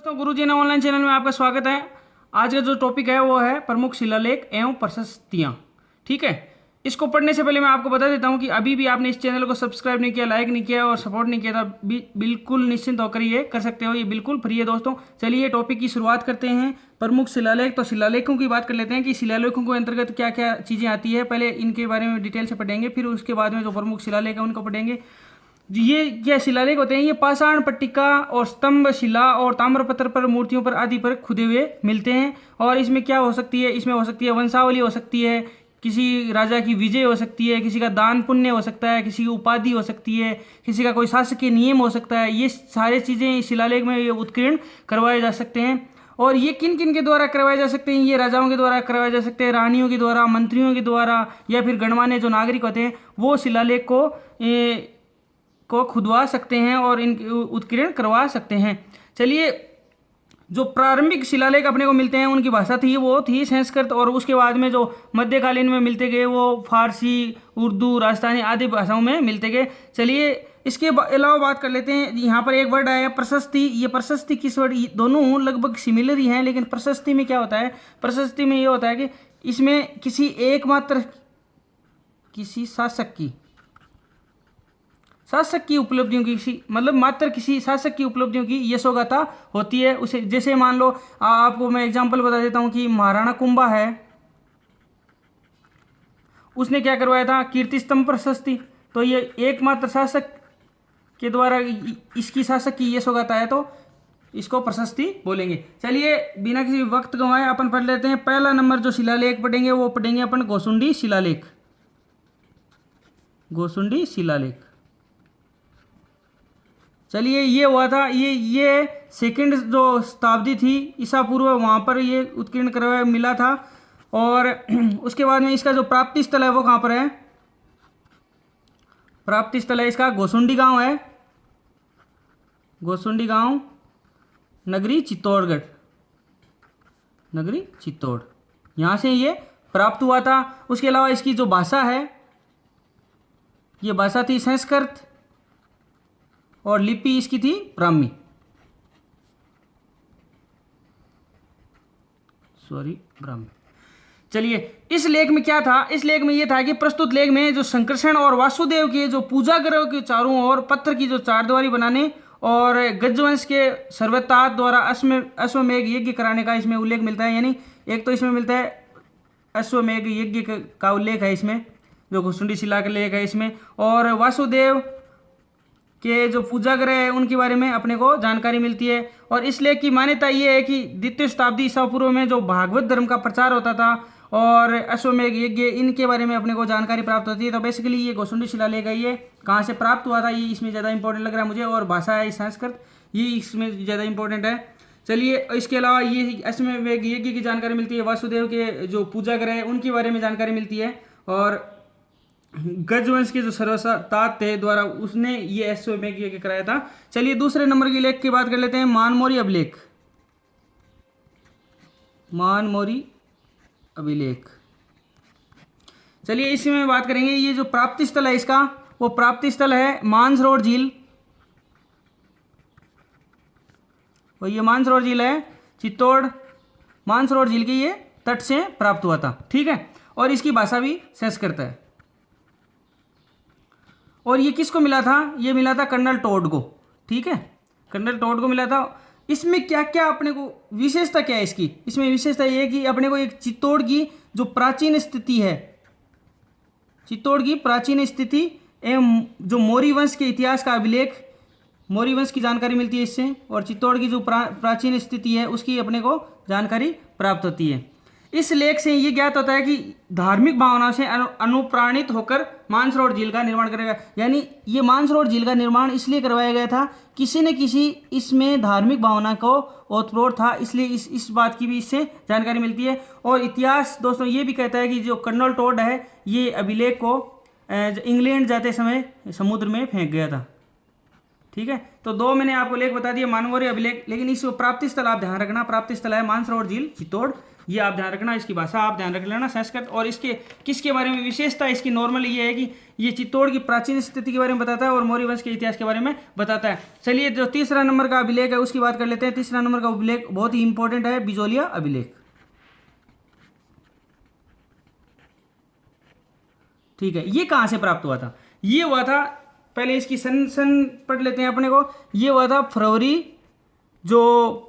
दोस्तों, गुरुजी ने online channel में आपका स्वागत है। आज का जो टॉपिक है वो है प्रमुख शिलालेख एवं प्रशस्तियाँ। ठीक है, इसको पढ़ने से पहले मैं आपको बता देता हूँ कि अभी भी आपने इस चैनल को सब्सक्राइब नहीं किया, लाइक नहीं किया और सपोर्ट नहीं किया था, बिल्कुल निश्चिंत होकर ये कर सकते हो। ये बिल्कुल फ्री है दोस्तों। चलिए टॉपिक की शुरुआत करते हैं। प्रमुख शिलालेख, तो शिलालेखों की बात कर लेते हैं कि शिलालेखों के अंतर्गत क्या क्या चीज़ें आती है। पहले इनके बारे में डिटेल से पढ़ेंगे, फिर उसके बाद में जो प्रमुख शिलालेख है उनको पढ़ेंगे। ये क्या शिलालेख होते हैं? ये पाषाण, पट्टिका और स्तंभ शिला और ताम्रपत्र पर, मूर्तियों पर आदि पर खुदे हुए मिलते हैं। और इसमें क्या हो सकती है? इसमें हो सकती है वंशावली, हो सकती है किसी राजा की विजय, हो सकती है किसी का दान पुण्य, हो सकता है किसी की उपाधि, हो सकती है किसी का कोई शासकीय नियम, हो सकता है। ये सारी चीज़ें शिलालेख में ये उत्कीर्ण करवाए जा सकते हैं। और ये किन किन के द्वारा करवाए जा सकते हैं? ये राजाओं के द्वारा करवाए जा सकते हैं, रानियों के द्वारा, मंत्रियों के द्वारा, या फिर गणमान्य जो नागरिक होते हैं वो शिलालेख को खुदवा सकते हैं और इन उत्कीर्ण करवा सकते हैं। चलिए, जो प्रारंभिक शिलालेख अपने को मिलते हैं उनकी भाषा थी वो थी संस्कृत, और उसके बाद में जो मध्यकालीन में मिलते गए वो फारसी, उर्दू, राजस्थानी आदि भाषाओं में मिलते गए। चलिए इसके अलावा बात कर लेते हैं। यहाँ पर एक वर्ड आया प्रशस्ति। ये प्रशस्ति किस वर्ड, दोनों लगभग सिमिलर ही हैं, लेकिन प्रशस्ति में क्या होता है? प्रशस्ति में ये होता है कि इसमें किसी एकमात्र किसी शासक की उपलब्धियों की, किसी मतलब मात्र किसी शासक की उपलब्धियों की यशोगाथा होती है उसे। जैसे मान लो आपको मैं एग्जांपल बता देता हूं कि महाराणा कुंभा है, उसने क्या करवाया था? कीर्ति स्तंभ प्रशस्ति। तो ये एकमात्र शासक के द्वारा इसकी शासक की यशोगाथा है, तो इसको प्रशस्ति बोलेंगे। चलिए बिना किसी वक्त गंवाए अपन पढ़ लेते हैं। पहला नंबर जो शिलालेख पढ़ेंगे वो पढ़ेंगे अपन गोसुंडी शिलालेख। गोसुंडी शिलालेख, चलिए ये हुआ था, ये सेकंड जो शताब्दी थी ईसा पूर्व, वहाँ पर ये उत्कीर्ण करवाया मिला था। और उसके बाद में इसका जो प्राप्ति स्थल है वो कहाँ पर है? प्राप्ति स्थल है इसका गोसुंडी गांव है। गोसुंडी गांव, नगरी चित्तौड़गढ़, नगरी चित्तौड़, यहाँ से ये प्राप्त हुआ था। उसके अलावा इसकी जो भाषा है, ये भाषा थी संस्कृत और लिपि इसकी थी ब्राह्मी, ब्राह्मी। चलिए इस लेख में क्या था? इस लेख में यह था कि प्रस्तुत लेख में जो संकर्षण और वासुदेव के जो पूजा ग्रह के चारों ओर पत्थर की जो चारद्वारी बनाने और गजवंश के सर्वतात द्वारा अश्वमेघ यज्ञ कराने का इसमें उल्लेख मिलता है। यानी एक तो इसमें मिलता है अश्वमेघ यज्ञ का उल्लेख है इसमें, जो गोसुंडी शिला का लेख है इसमें, और वासुदेव के जो पूजा ग्रह है उनके बारे में अपने को जानकारी मिलती है। और इस लेख की मान्यता ये है कि द्वितीय शताब्दी ईसा पूर्व में जो भागवत धर्म का प्रचार होता था और अश्वमेघ यज्ञ, इनके बारे में अपने को जानकारी प्राप्त होती है। तो बेसिकली ये गोसुंडी शिलालेख है, ये कहाँ से प्राप्त हुआ था ये इसमें ज़्यादा इंपॉर्टेंट लग रहा है मुझे, और भाषा है संस्कृत, ये इसमें ज़्यादा इंपॉर्टेंट है। चलिए इसके अलावा ये अश्वमेघ यज्ञ की जानकारी मिलती है, वासुदेव के जो पूजा ग्रह है उनके बारे में जानकारी मिलती है, और गजवंश के जो सर्वतात थे द्वारा उसने ये अश्वमेघ यज्ञ कराया था। चलिए दूसरे नंबर के लेख की बात कर लेते हैं, मानमोरी अभिलेख। मानमोरी अभिलेख, चलिए इसमें बात करेंगे। ये जो प्राप्ति स्थल है इसका, वो प्राप्ति स्थल है मानसरोवर झील, और ये मानसरोवर झील है चित्तौड़। मानसरोवर झील के ये तट से प्राप्त हुआ था, ठीक है। और इसकी भाषा भी संस्कृत है। और ये किसको मिला था? ये मिला था कर्नल टोड को, ठीक है, कर्नल टोड को मिला था। इसमें क्या क्या अपने को विशेषता क्या है इसकी? इसमें विशेषता ये है कि अपने को एक चित्तौड़ की जो प्राचीन स्थिति है, चित्तौड़ की प्राचीन स्थिति एवं जो मौर्य वंश के इतिहास का अभिलेख, मौर्य वंश की जानकारी मिलती है इससे, और चित्तौड़ की जो प्राचीन स्थिति है उसकी अपने को जानकारी प्राप्त होती है। इस लेख से ये ज्ञात होता है कि धार्मिक भावनाओं से अनुप्राणित होकर मानसरोवर झील का निर्माण करेगा। यानी ये मानसरोवर झील का निर्माण इसलिए करवाया गया था, किसी न किसी इसमें धार्मिक भावना को ओतप्रोत था, इसलिए इस बात की भी इससे जानकारी मिलती है। और इतिहास दोस्तों ये भी कहता है कि जो कर्नल टोड है ये अभिलेख को इंग्लैंड जाते समय समुद्र में फेंक गया था, ठीक है। तो दो मैंने आपको लेख बता दिए, मानमोरी अभिलेख, लेकिन इस प्राप्ति स्थल आप ध्यान रखना, प्राप्ति स्थल है मानसरोवर झील चित्तौड़। ये आप ध्यान रखना, इसकी भाषा आप ध्यान रख लेना संस्कृत। और इसके किसके बारे में विशेषता इसकी नॉर्मल ये है कि ये चित्तौड़ की प्राचीन स्थिति के बारे में बताता है और मौर्य वंश के इतिहास के बारे में बताता है। चलिए जो तीसरा नंबर का अभिलेख है उसकी बात कर लेते हैं। तीसरा नंबर का अभिलेख बहुत ही इंपॉर्टेंट है, बिजोलिया अभिलेख। ठीक है, ये कहाँ से प्राप्त हुआ था? ये हुआ था, पहले इसकी सन पढ़ लेते हैं अपने को। ये हुआ था फरवरी, जो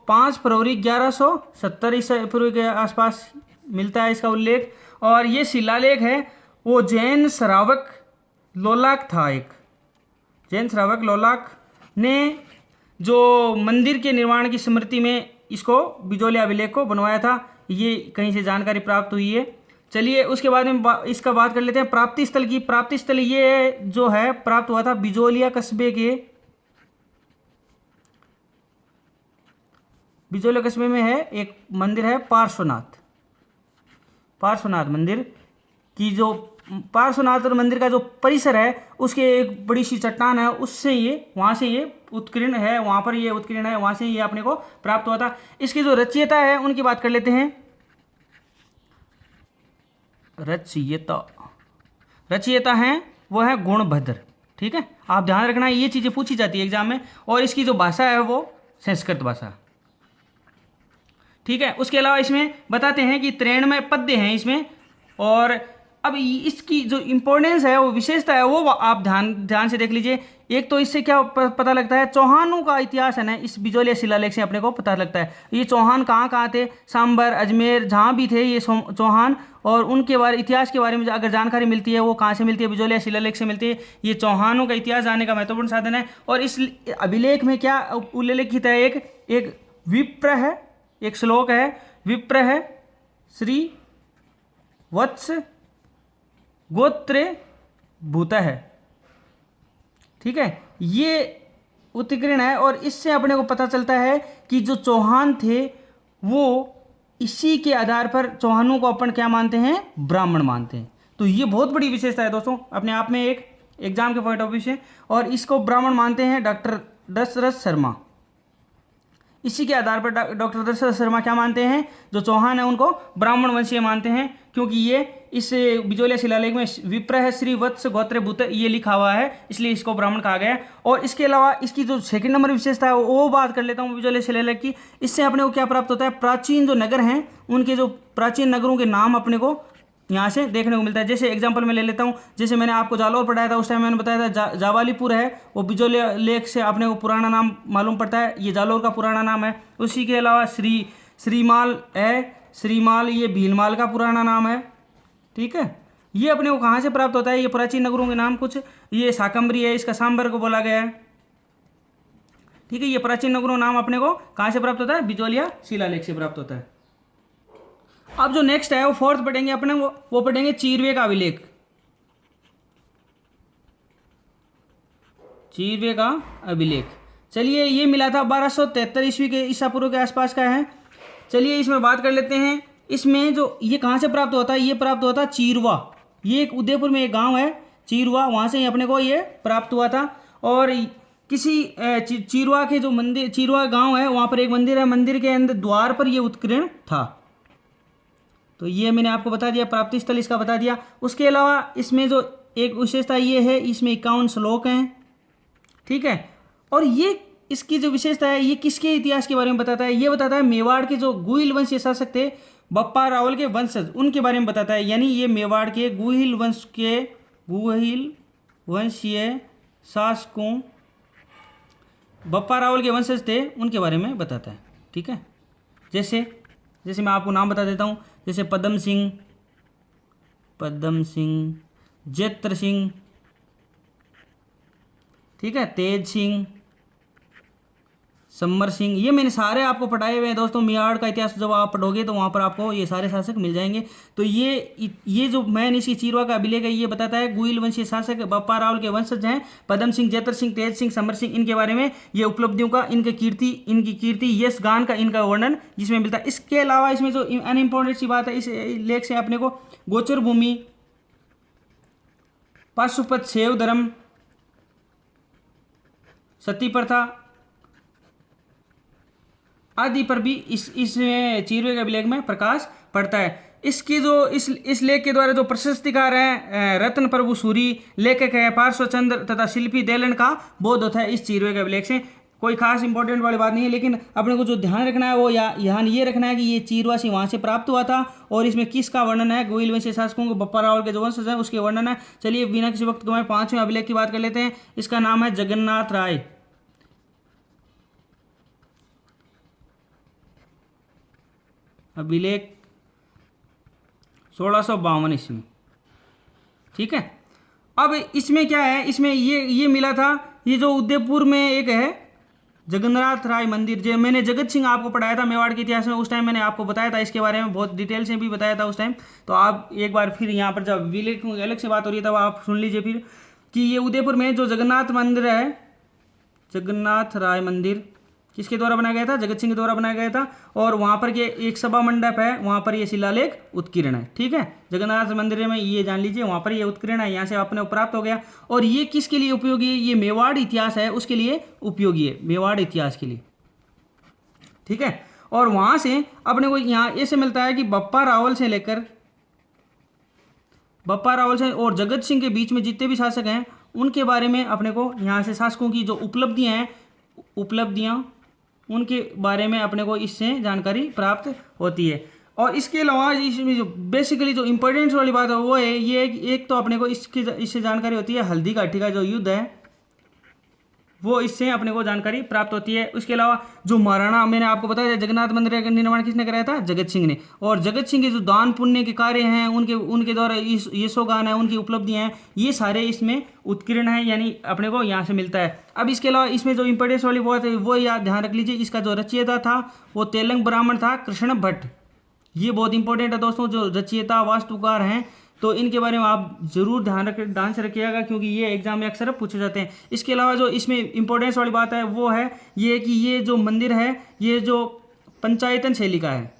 5 फरवरी 1170 ईसा पूर्व के आसपास मिलता है इसका उल्लेख। और ये शिलालेख है वो जैन श्रावक लोलाक था, एक जैन श्रावक लोलाक ने जो मंदिर के निर्माण की स्मृति में इसको बिजोलिया अभिलेख को बनवाया था। ये कहीं से जानकारी प्राप्त हुई है। चलिए उसके बाद में इसका बात कर लेते हैं प्राप्ति स्थल की। प्राप्ति स्थल ये जो है प्राप्त हुआ था बिजोलिया कस्बे के, बिजोलिया कस्बे में है एक मंदिर है पार्श्वनाथ। पार्श्वनाथ मंदिर की जो पार्श्वनाथ मंदिर का जो परिसर है उसके एक बड़ी सी चट्टान है, उससे ये वहाँ से ये उत्कीर्ण है, वहाँ पर ये उत्कीर्ण है, वहाँ से ये अपने को प्राप्त हुआ था। इसके जो रचयिता है उनकी बात कर लेते हैं। रचयिता हैं वो है गुणभद्र। ठीक है, आप ध्यान रखना ये चीज़ें पूछी जाती है एग्जाम में। और इसकी जो भाषा है वो संस्कृत भाषा। ठीक है, उसके अलावा इसमें बताते हैं कि 93 पद्य हैं इसमें। और अब इसकी जो इम्पोर्टेंस है वो विशेषता है वो आप ध्यान से देख लीजिए। एक तो इससे क्या पता लगता है, चौहानों का इतिहास है ना, इस बिजोलिया शिलालेख से अपने को पता लगता है। ये चौहान कहाँ कहाँ थे, सांबर अजमेर जहाँ भी थे ये चौहान, और उनके बारे इतिहास के बारे में अगर जानकारी मिलती है वो कहाँ से मिलती है, बिजोलिया शिलालेख से मिलती है। ये चौहानों का इतिहास जानने का महत्वपूर्ण साधन है। और इस अभिलेख में क्या उल्लेखित है, एक विप्र है, एक श्लोक है, विप्र है श्री वत्स गोत्रे भूत है। ठीक है, ये उत्कीर्ण है। और इससे अपने को पता चलता है कि जो चौहान थे वो इसी के आधार पर चौहानों को अपन क्या मानते हैं, ब्राह्मण मानते हैं। तो ये बहुत बड़ी विशेषता है दोस्तों अपने आप में एक एग्जाम के पॉइंट ऑफ व्यू से। और इसको ब्राह्मण मानते हैं डॉक्टर दशरथ शर्मा। इसी के आधार पर डॉक्टर दशरथ शर्मा क्या मानते हैं, जो चौहान है उनको ब्राह्मण वंशीय मानते हैं, क्योंकि ये इस बिजोलिया शिलालेख में विप्र है श्री वत्स गोत्र भूत ये लिखा हुआ है, इसलिए इसको ब्राह्मण कहा गया है। और इसके अलावा इसकी जो सेकंड नंबर विशेषता है वो बात कर लेता हूँ बिजोलिया शिलालेख की। इससे अपने को क्या प्राप्त होता है, प्राचीन जो नगर हैं उनके जो प्राचीन नगरों के नाम अपने को यहाँ से देखने को मिलता है। जैसे एग्जांपल मैं ले लेता हूँ, जैसे मैंने आपको जालौर पढ़ाया था उस टाइम मैंने बताया था जावालीपुर है, वो बिजोलिया लेख से अपने को पुराना नाम मालूम पड़ता है, ये जालौर का पुराना नाम है। उसी के अलावा श्रीमाल है, श्रीमाल ये भीलमाल का पुराना नाम है। ठीक है, ये अपने को कहाँ से प्राप्त होता है, ये प्राचीन नगरों के नाम कुछ, ये शाकंभरी है, इसका सांबर को बोला गया है। ठीक है, ये प्राचीन नगरों नाम अपने को कहाँ से प्राप्त होता है, बिजोलिया शिलालेख से प्राप्त होता है। अब जो नेक्स्ट है वो फोर्थ पढ़ेंगे अपने, वो पढ़ेंगे चीरवे का अभिलेख। चीरवे का अभिलेख, चलिए ये मिला था 1273 ईस्वी के ईसा पूर्व के आसपास का है। चलिए इसमें बात कर लेते हैं। इसमें जो ये कहाँ से प्राप्त होता है, ये प्राप्त होता है चीरवा, ये एक उदयपुर में एक गांव है चीरवा, वहाँ से ही अपने को ये प्राप्त हुआ था। और किसी चीरवा के जो मंदिर, चीरवा गांव है वहाँ पर एक मंदिर है, मंदिर के अंदर द्वार पर ये उत्कीर्ण था। तो ये मैंने आपको बता दिया, प्राप्ति स्थल इसका बता दिया। उसके अलावा इसमें जो एक विशेषता ये है, इसमें 51 श्लोक हैं। ठीक है, और ये इसकी जो विशेषता है ये किसके इतिहास के बारे में बताता है, ये बताता है मेवाड़ के जो गुहिल वंशीय शासक थे बप्पा रावल के वंशज, उनके बारे में बताता है। यानी ये मेवाड़ के गुहिल वंशीय शासकों बप्पा रावल के वंशज थे उनके बारे में बताता है। ठीक है, जैसे मैं आपको नाम बता देता हूँ, जैसे पद्म सिंह, जैत्र सिंह, ठीक है, तेज सिंह, सम्मर सिंह, ये मैंने सारे आपको पढ़ाए हुए हैं दोस्तों। मेवाड़ का इतिहास जब आप पढ़ोगे तो वहाँ पर आपको ये सारे शासक मिल जाएंगे। तो ये जो मैंने इसी चीरवा का अभिलेख है ये बताता है गुहिल वंशीय शासक बप्पा रावल के वंशज हैं पद्म सिंह, जैत्र सिंह, तेज सिंह, सम्मर सिंह, इनके बारे में ये उपलब्धियों का, इनकी कीर्ति यश गान का इनका वर्णन जिसमें मिलता है। इसके अलावा इसमें जो अनइम्पोर्टेंट सी बात है, इस लेख से अपने को गोचर भूमि, पाशुपत शैव धर्म, सती प्रथा, आदि पर भी इस चीरवे के अभिलेख में प्रकाश पड़ता है। इसकी जो इस लेख के द्वारा जो प्रशस्तिकार हैं रत्न प्रभु सूरी, लेखक है पार्श्वचंद्र तथा शिल्पी देलन का बोध होता है इस चीरवे के अभिलेख से। कोई खास इंपॉर्टेंट वाली बात नहीं है, लेकिन अपने को जो ध्यान रखना है वो ध्यान ये रखना है कि ये चीरवा से वहाँ से प्राप्त हुआ था और इसमें किसका वर्णन है, गोइल वंशीय शासकों को बप्पा रावल के जो वंशज हैं उसके वर्णन है। चलिए बिना किसी वक्त गवाए 5वें अभिलेख की बात कर लेते हैं। इसका नाम है जगन्नाथ राय अभिलेख 1652 ईस्वी। ठीक है, अब इसमें क्या है, इसमें ये मिला था, ये जो उदयपुर में एक है जगन्नाथ राय मंदिर, जो मैंने जगत सिंह आपको पढ़ाया था मेवाड़ के इतिहास में, उस टाइम मैंने आपको बताया था इसके बारे में, बहुत डिटेल से भी बताया था उस टाइम। तो आप एक बार फिर यहाँ पर जब अभिलेख अलग से बात हो रही है तब आप सुन लीजिए फिर कि ये उदयपुर में जो जगन्नाथ मंदिर है, जगन्नाथ राय मंदिर किसके द्वारा बनाया गया था, जगत सिंह के द्वारा बनाया गया था। और वहाँ पर ये एक सभा मंडप है, वहाँ पर ये शिलालेख उत्कीर्ण है। ठीक है, जगन्नाथ मंदिर में ये जान लीजिए वहाँ पर ये उत्कीर्ण है, यहाँ से अपने को प्राप्त हो गया। और ये किसके लिए उपयोगी है, ये मेवाड़ इतिहास है उसके लिए उपयोगी है, मेवाड़ इतिहास के लिए। ठीक है, और वहाँ से अपने को यहाँ ऐसे मिलता है कि बप्पा रावल से और जगत सिंह के बीच में जितने भी शासक हैं उनके बारे में अपने को यहाँ से शासकों की जो उपलब्धियाँ उनके बारे में अपने को इससे जानकारी प्राप्त होती है। और इसके अलावा इसमें जो बेसिकली जो इम्पोर्टेंस वाली बात है वो है ये, एक तो अपने को इससे जानकारी होती है हल्दी घाटी का जो युद्ध है वो इससे अपने को जानकारी प्राप्त होती है। उसके अलावा जो महाराणा, मैंने आपको बताया जगन्नाथ मंदिर का निर्माण किसने कराया था, जगत सिंह ने। और जगत सिंह के जो दान पुण्य के कार्य हैं उनके द्वारा यशोगान है, उनकी उपलब्धियां हैं, ये सारे इसमें उत्कीर्ण है, यानी अपने को यहाँ से मिलता है। अब इसके अलावा इसमें जो इंपॉर्टेंस वाली बात है वो याद ध्यान रख लीजिए, इसका जो रचयिता था वो तेलंग ब्राह्मण था कृष्ण भट्ट। ये बहुत इंपॉर्टेंट है दोस्तों, जो रचयिता वास्तुकार हैं तो इनके बारे में आप जरूर ध्यान से रखिएगा क्योंकि ये एग्जाम में अक्सर पूछे जाते हैं। इसके अलावा जो इसमें इंपॉर्टेंस वाली बात है वो है ये कि ये जो मंदिर है ये जो पंचायतन शैली का है,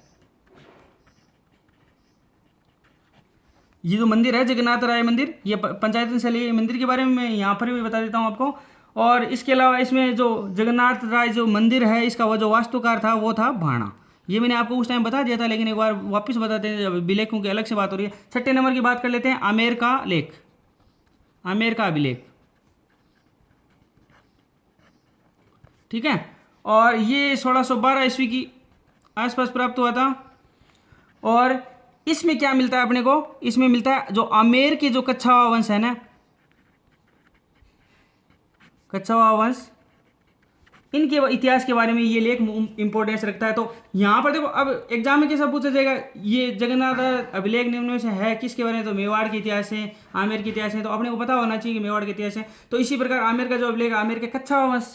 ये जो मंदिर है जगन्नाथ राय मंदिर ये पंचायतन शैली मंदिर के बारे में मैं यहाँ पर भी बता देता हूँ आपको। और इसके अलावा इसमें जो जगन्नाथ राय जो मंदिर है इसका वो जो वास्तुकार था वो था भाणा। ये मैंने आपको उस टाइम बता दिया था लेकिन एक बार वापस बताते हैं, जब अभिलेखों की अलग से बात हो रही है। 6ठे नंबर की बात कर लेते हैं, आमेर का लेख, आमेर का अभिलेख। ठीक है, और ये 1612 ईस्वी की आसपास प्राप्त हुआ था। और इसमें क्या मिलता है अपने को, इसमें मिलता है जो आमेर के जो कच्छावा वंश है ना, कच्छावा वंश, इनके इतिहास के बारे में ये लेख इंपॉर्टेंस रखता है। तो यहाँ पर देखो अब एग्जाम में कैसा पूछा जाएगा, ये जगन्नाथ अभिलेख निम्न में से है किसके बारे में, तो मेवाड़ के इतिहास है, आमेर के इतिहास है, तो अपने को पता होना चाहिए कि मेवाड़ के इतिहास है। तो इसी प्रकार आमेर का जो अभिलेख आमेर के कच्छावा वंश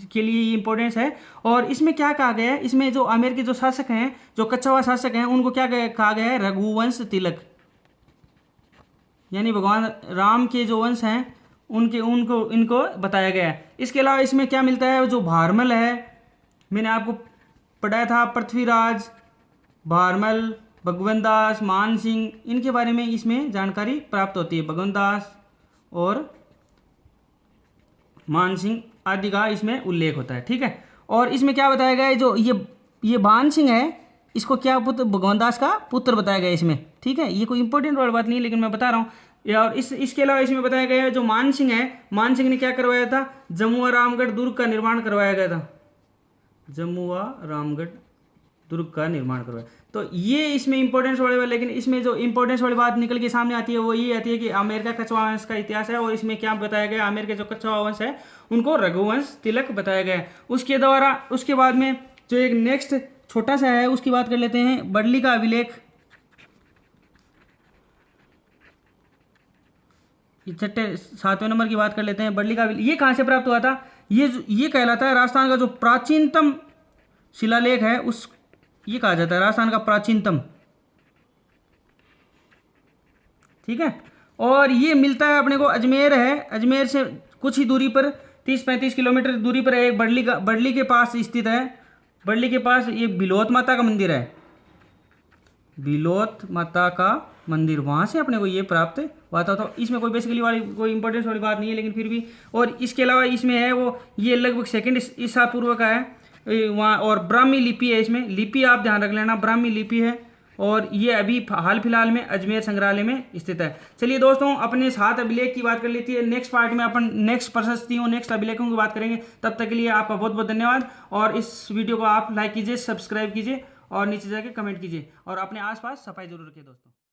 के लिए इंपॉर्टेंस है। और इसमें क्या कहा गया है, इसमें जो आमेर के जो शासक हैं, जो कच्छावा शासक हैं, उनको क्या कहा गया है, रघुवंश तिलक, यानी भगवान राम के जो वंश हैं इनको बताया गया है। इसके अलावा इसमें क्या मिलता है, जो भारमल है, मैंने आपको पढ़ाया था, पृथ्वीराज, भारमल, भगवंत दास, मान सिंह, इनके बारे में इसमें जानकारी प्राप्त होती है। भगवंत दास और मान सिंह आदि का इसमें उल्लेख होता है। ठीक है, और इसमें क्या बताया गया है, जो ये मान सिंह है इसको क्या पुत्र, भगवंत दास का पुत्र बताया गया है इसमें। ठीक है, ये कोई इंपॉर्टेंट वाली बात नहीं है लेकिन मैं बता रहा हूँ। और इसके अलावा इसमें बताया गया है जो मान सिंह है, मान सिंह ने क्या करवाया था, जमुआ रामगढ़ दुर्ग का निर्माण करवाया गया था, जमुआ रामगढ़ दुर्ग का निर्माण करवाया। तो ये इसमें इंपॉर्टेंस वाले, लेकिन इसमें जो इंपॉर्टेंस वाली बात निकल के सामने आती है वो ये आती है कि आमेर का कच्छावा वंश का इतिहास है। और इसमें क्या बताया गया, आमेर के जो कच्छावा वंश है उनको रघुवंश तिलक बताया गया है। उसके बाद में जो एक नेक्स्ट छोटा सा है उसकी बात कर लेते हैं, बडली का अभिलेख। ये 7वें नंबर की बात कर लेते हैं, बडली का अभिलेख। ये कहाँ से प्राप्त हुआ था, ये कहलाता है राजस्थान का जो प्राचीनतम शिलालेख है ये कहा जाता है राजस्थान का प्राचीनतम। ठीक है, और ये मिलता है अपने को अजमेर है, अजमेर से कुछ ही दूरी पर 30-35 किलोमीटर दूरी पर एक बडली के पास स्थित है। बडली के पास ये बिलोत माता का मंदिर है, बिलोत माता का मंदिर, वहाँ से अपने को ये प्राप्त हुआ था। तो इसमें कोई बेसिकली कोई इंपॉर्टेंस वाली बात नहीं है लेकिन फिर भी। और इसके अलावा इसमें है वो ये लगभग 2nd ईसा पूर्व का है, वहाँ, और ब्राह्मी लिपि है, इसमें लिपि आप ध्यान रख लेना, ब्राह्मी लिपि है, और ये अभी हाल फिलहाल में अजमेर संग्रहालय में स्थित है। चलिए दोस्तों, अपने 7 अभिलेख की बात कर लेती है। नेक्स्ट पार्ट में अपन नेक्स्ट प्रशस्तियों, नेक्स्ट अभिलेखों की बात करेंगे। तब तक के लिए आपका बहुत बहुत धन्यवाद, और इस वीडियो को आप लाइक कीजिए, सब्सक्राइब कीजिए और नीचे जाके कमेंट कीजिए, और अपने आसपास सफाई जरूर रखिए दोस्तों।